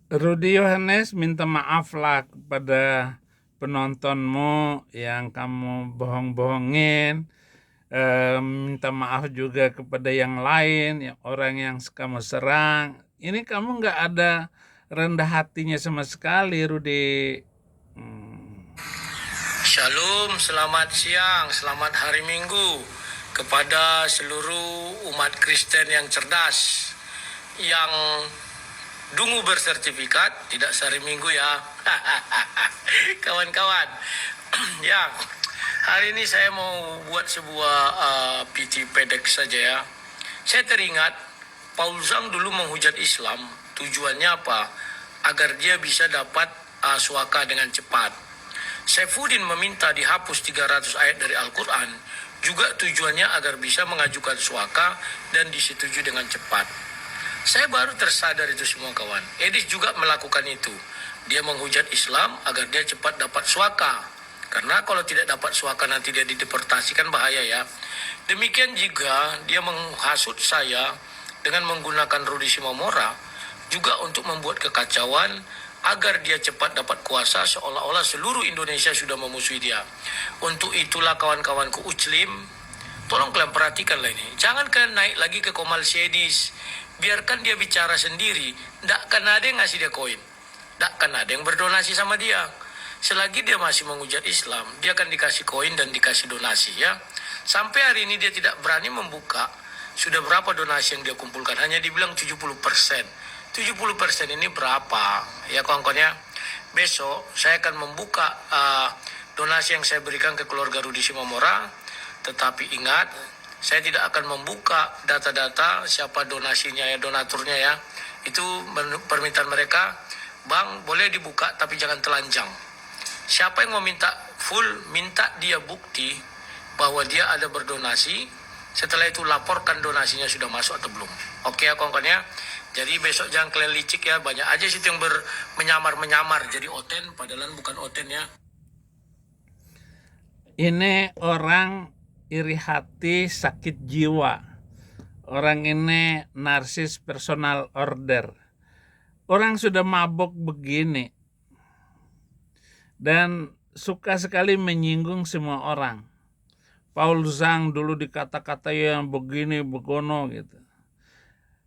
Rudy Yohanes minta maaf lah kepada penontonmu yang kamu bohong-bohongin. Minta maaf juga kepada yang lain, yang orang yang kamu serang. Ini kamu nggak ada rendah hatinya sama sekali, Rudy. Shalom, selamat siang, selamat hari Minggu kepada seluruh umat Kristen yang cerdas, yang dungu bersertifikat, tidak sehari Minggu ya, kawan-kawan. Ya, hari ini saya mau buat sebuah PT pendek saja ya. Saya teringat Paul Zhang dulu menghujat Islam, tujuannya apa? Agar dia bisa dapat suaka dengan cepat. Saifuddin meminta dihapus 300 ayat dari Al-Quran, juga tujuannya agar bisa mengajukan suaka dan disetujui dengan cepat. Saya baru tersadar itu semua kawan. Edis juga melakukan itu. Dia menghujat Islam agar dia cepat dapat suaka. Karena kalau tidak dapat suaka nanti dia dideportasikan, bahaya ya. Demikian juga dia menghasut saya dengan menggunakan Rudy Simomora juga untuk membuat kekacauan agar dia cepat dapat kuasa, seolah-olah seluruh Indonesia sudah memusuhi dia. Untuk itulah kawan-kawanku Uclim, tolong kalian perhatikanlah ini. Jangan kalian naik lagi ke Komal Sedis. Biarkan dia bicara sendiri. Tidak akan ada yang ngasih dia koin. Tidak akan ada yang berdonasi sama dia. Selagi dia masih menghujat Islam, dia akan dikasih koin dan dikasih donasi ya. Sampai hari ini dia tidak berani membuka sudah berapa donasi yang dia kumpulkan. Hanya dibilang 70%. 70% ini berapa? Ya kawan-kawan ya. Besok saya akan membuka donasi yang saya berikan ke keluarga Rudy Simomora. Tetapi ingat, saya tidak akan membuka data-data siapa donasinya ya, donaturnya ya. Itu permintaan mereka. Bang, boleh dibuka tapi jangan telanjang. Siapa yang meminta full, minta dia bukti bahwa dia ada berdonasi. Setelah itu laporkan donasinya sudah masuk atau belum. Oke ya kawan-kawan ya. Jadi besok jangan kalian licik ya. Banyak aja situ yang menyamar-menyamar jadi oten, padahal bukan oten ya. Ini orang iri hati, sakit jiwa. Orang ini narsis personal order. Orang sudah mabok begini dan suka sekali menyinggung semua orang. Paul Zhang dulu dikata-kata yang begini, begono gitu.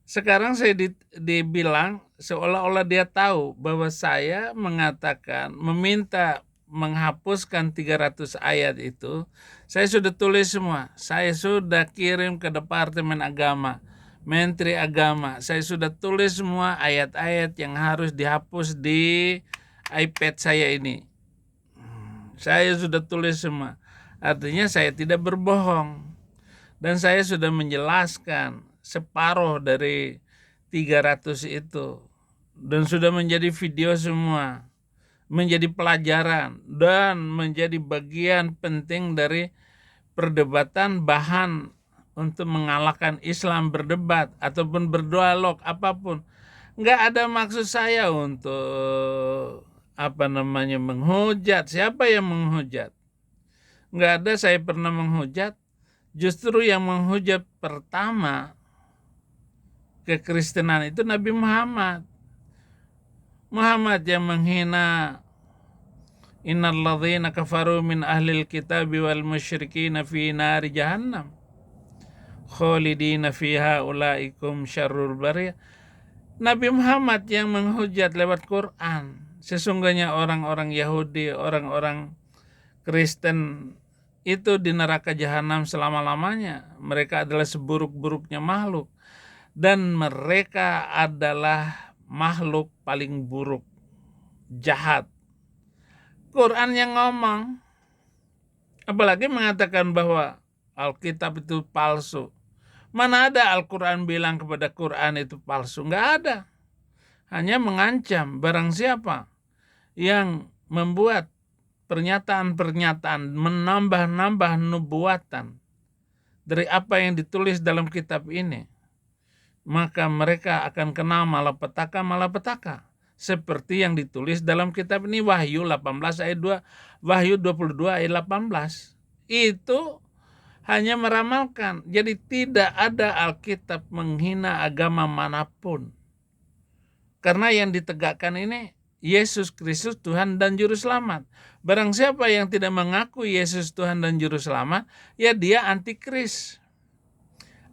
Sekarang saya dibilang seolah-olah dia tahu bahwa saya mengatakan, meminta menghapuskan 300 ayat itu. Saya sudah tulis semua. Saya sudah kirim ke Departemen Agama, Menteri Agama. Saya sudah tulis semua ayat-ayat yang harus dihapus di iPad saya ini. Saya sudah tulis semua. Artinya saya tidak berbohong. Dan saya sudah menjelaskan separuh dari 300 itu. Dan sudah menjadi video semua. Menjadi pelajaran dan menjadi bagian penting dari perdebatan, bahan untuk mengalahkan Islam, berdebat ataupun berdialog apapun. Nggak ada maksud saya untuk menghujat. Siapa yang menghujat? Nggak ada, saya pernah menghujat. Justru yang menghujat pertama kekristenan itu Nabi Muhammad. Muhammad yang menghina innalladzina kafaru min ahlil kitabi wal musyrikina fi nari jahannam khalidina fiha ulaikum syarrul bariyah. Nabi Muhammad yang menghujat lewat Quran. Sesungguhnya orang-orang Yahudi, orang-orang Kristen itu di neraka jahanam selama-lamanya. Mereka adalah seburuk-buruknya makhluk. Dan mereka adalah makhluk paling buruk, jahat. Quran yang ngomong. Apalagi mengatakan bahwa Alkitab itu palsu. Mana ada Al-Quran bilang kepada Quran itu palsu? Nggak ada. Hanya mengancam barang siapa yang membuat pernyataan-pernyataan, menambah-nambah nubuatan dari apa yang ditulis dalam kitab ini, maka mereka akan kena malapetaka seperti yang ditulis dalam kitab ini, Wahyu 18 ayat 2, Wahyu 22 ayat 18. Itu hanya meramalkan. Jadi tidak ada Alkitab menghina agama manapun. Karena yang ditegakkan ini Yesus Kristus Tuhan dan Juru Selamat. Barang siapa yang tidak mengaku Yesus Tuhan dan Juru Selamat, ya dia antikris.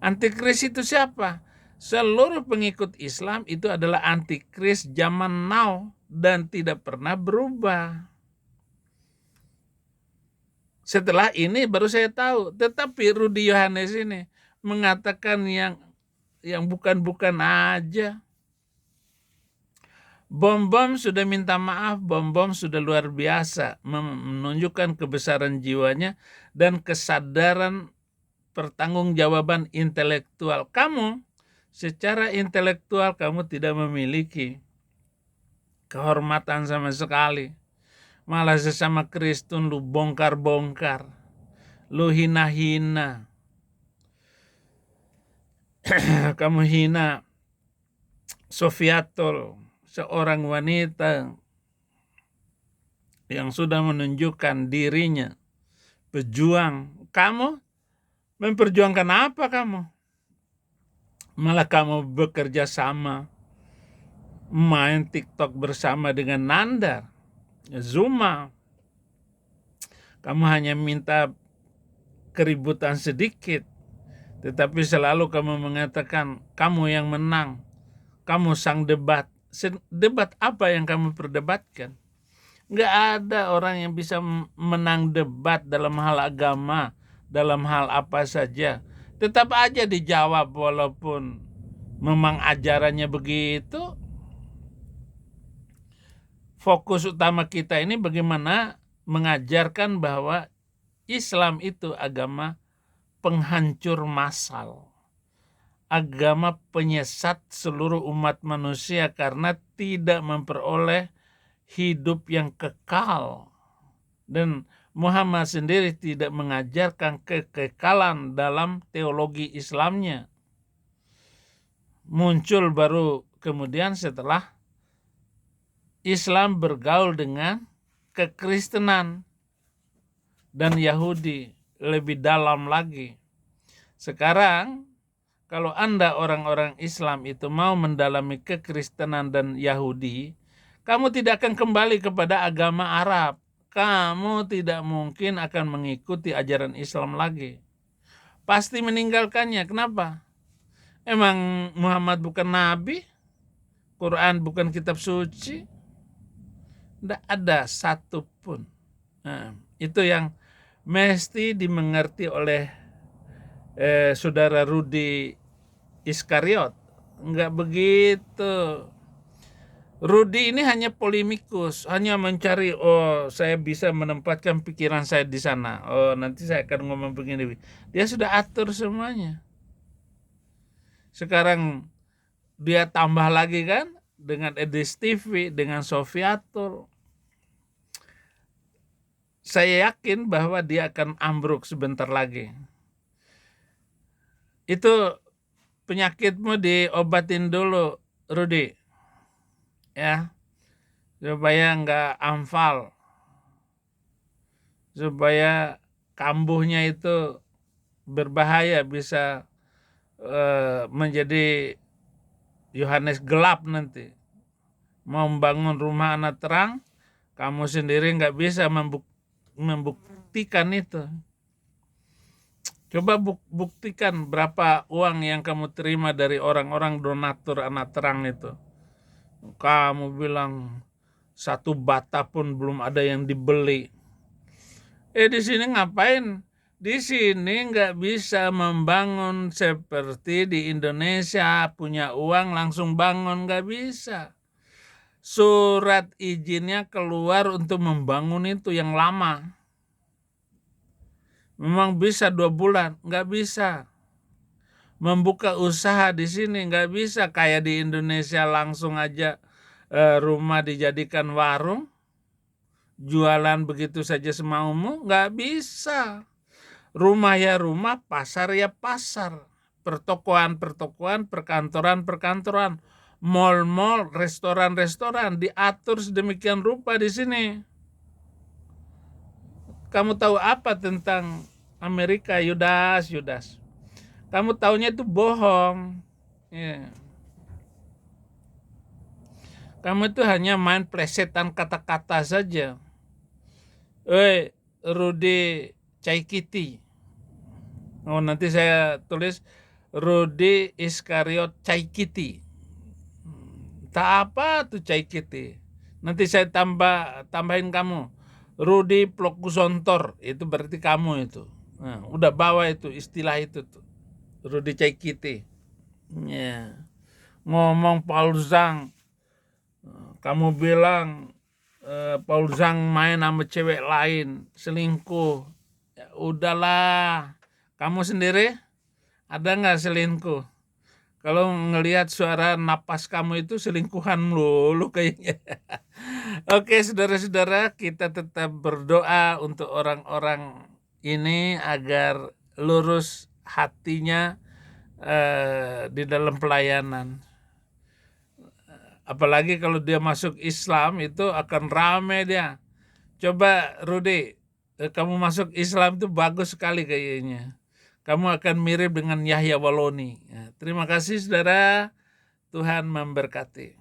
Antikris itu siapa? Seluruh pengikut Islam itu adalah antikris zaman now dan tidak pernah berubah. Setelah ini baru saya tahu, tetapi Rudi Yohanes ini mengatakan yang bukan-bukan aja. Bom-bom sudah minta maaf, bom-bom sudah luar biasa menunjukkan kebesaran jiwanya dan kesadaran pertanggungjawaban intelektual. Kamu secara intelektual kamu tidak memiliki kehormatan sama sekali. Malah sesama Kristen lu bongkar-bongkar, lu hina-hina. Kamu hina Sofiatol, seorang wanita yang sudah menunjukkan dirinya pejuang. Kamu memperjuangkan apa kamu? Malah kamu bekerja sama, main TikTok bersama dengan Nandar, Zuma. Kamu hanya minta keributan sedikit, tetapi selalu kamu mengatakan kamu yang menang. Kamu sang debat. Debat apa yang kamu perdebatkan? Nggak ada orang yang bisa menang debat dalam hal agama, dalam hal apa saja. Tetap aja dijawab walaupun memang ajarannya begitu. Fokus utama kita ini bagaimana mengajarkan bahwa Islam itu agama penghancur massal. Agama penyesat seluruh umat manusia karena tidak memperoleh hidup yang kekal. Dan Muhammad sendiri tidak mengajarkan kekekalan dalam teologi Islamnya. Muncul baru kemudian setelah Islam bergaul dengan kekristenan dan Yahudi lebih dalam lagi. Sekarang kalau Anda orang-orang Islam itu mau mendalami kekristenan dan Yahudi, kamu tidak akan kembali kepada agama Arab. Kamu tidak mungkin akan mengikuti ajaran Islam lagi. Pasti meninggalkannya. Kenapa? Emang Muhammad bukan nabi? Quran bukan kitab suci? Tidak ada satupun. Nah, itu yang mesti dimengerti oleh saudara Rudi Iskariot. Enggak begitu. Rudi ini hanya polemikus, hanya mencari, saya bisa menempatkan pikiran saya di sana. Nanti saya akan ngomong begini. Dia sudah atur semuanya. Sekarang dia tambah lagi kan dengan Edis TV, dengan Sofiatul. Saya yakin bahwa dia akan ambruk sebentar lagi. Itu penyakitmu diobatin dulu, Rudi. Ya, supaya nggak amfal. Supaya kambuhnya itu berbahaya, bisa menjadi Yohanes gelap nanti. Mau membangun rumah anak terang, kamu sendiri nggak bisa membuktikan itu. Coba buktikan berapa uang yang kamu terima dari orang-orang donatur anak terang itu. Kamu bilang 1 bata pun belum ada yang dibeli. Di sini ngapain? Di sini nggak bisa membangun seperti di Indonesia, punya uang langsung bangun, nggak bisa. Surat izinnya keluar untuk membangun itu yang lama. Memang bisa 2 bulan, nggak bisa. Membuka usaha di sini nggak bisa kayak di Indonesia langsung aja rumah dijadikan warung, jualan begitu saja semaumu, nggak bisa. Rumah ya rumah, pasar ya pasar, pertokoan-pertokoan, perkantoran-perkantoran, mal-mal, restoran-restoran diatur sedemikian rupa di sini. Kamu tahu apa tentang Amerika, Yudas? Kamu taunya itu bohong. Ya. Kamu itu hanya main plesetan kata-kata saja. Rudy Caikiti. Oh, nanti saya tulis Rudy Iskariot Caikiti. Tak apa tuh Caikiti. Nanti saya tambahin kamu. Rudy Plokusontor, itu berarti kamu itu. Nah, udah bawa itu istilah itu tuh. Rudy Caikiti. Ya. Ngomong Paul Zhang, kamu bilang Paul Zhang main sama cewek lain, selingkuh. Ya, udahlah. Kamu sendiri ada nggak selingkuh? Kalau ngelihat suara napas kamu itu selingkuhan melulu kayaknya. Oke, saudara-saudara, kita tetap berdoa untuk orang-orang ini agar lurus hatinya di dalam pelayanan. Apalagi kalau dia masuk Islam itu akan rame dia. Coba Rudy, kamu masuk Islam itu bagus sekali kayaknya. Kamu akan mirip dengan Yahya Waloni. Ya, terima kasih saudara, Tuhan memberkati.